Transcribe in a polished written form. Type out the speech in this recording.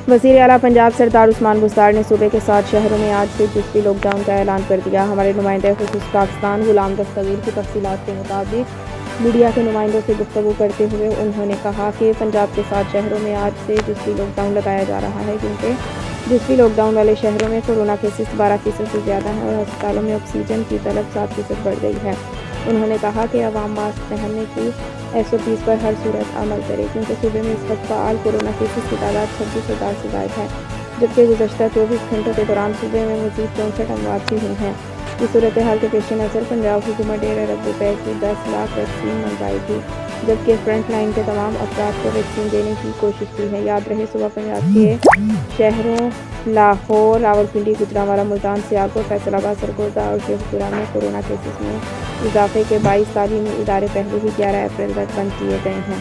وزیر اعلیٰ پنجاب سردار عثمان بزدار نے صوبے کے 7 شہروں میں آج سے جزوی لاک ڈاؤن کا اعلان کر دیا۔ ہمارے نمائندہ خصوصی پاکستان غلام دستگیر کی تفصیلات کے مطابق میڈیا کے نمائندوں سے گفتگو کرتے ہوئے انہوں نے کہا کہ پنجاب کے 7 شہروں میں آج سے جزوی لاک ڈاؤن لگایا جا رہا ہے، کیونکہ جزوی لاک ڈاؤن والے شہروں میں کورونا کیسز 12% سے زیادہ ہیں اور ہسپتالوں میں آکسیجن کی طلب 7% بڑھ گئی ہے۔ انہوں نے کہا کہ عوام ماسک پہننے کی SOPs پر ہر صورت عمل کرے، کیونکہ صوبے میں اس وقت فعال کورونا کیسز کی تعداد 26,000 سے زائد ہے، جبکہ گزشتہ 24 گھنٹوں کے دوران صوبے میں مزید 64 اموات بھی ہوئی ہیں۔ اس صورتحال کے پیش نظر پنجاب حکومت 1.5 ارب روپے کی 10 لاکھ ویکسین منگوائی تھی، جبکہ فرنٹ لائن کے تمام افراد کو ویکسین دینے کی کوشش کی ہے۔ یاد رہے صبح پنجاب کے شہروں لاہور، راولپنڈی، گوجرانوالہ، ملتان، سیالکوٹ، فیصل آباد، سرگودا اور شیخ پورہ میں کورونا کیسز میں اضافے کے باعث تعلیمی ادارے پہلے ہی 11 اپریل تک بند کیے گئے ہیں۔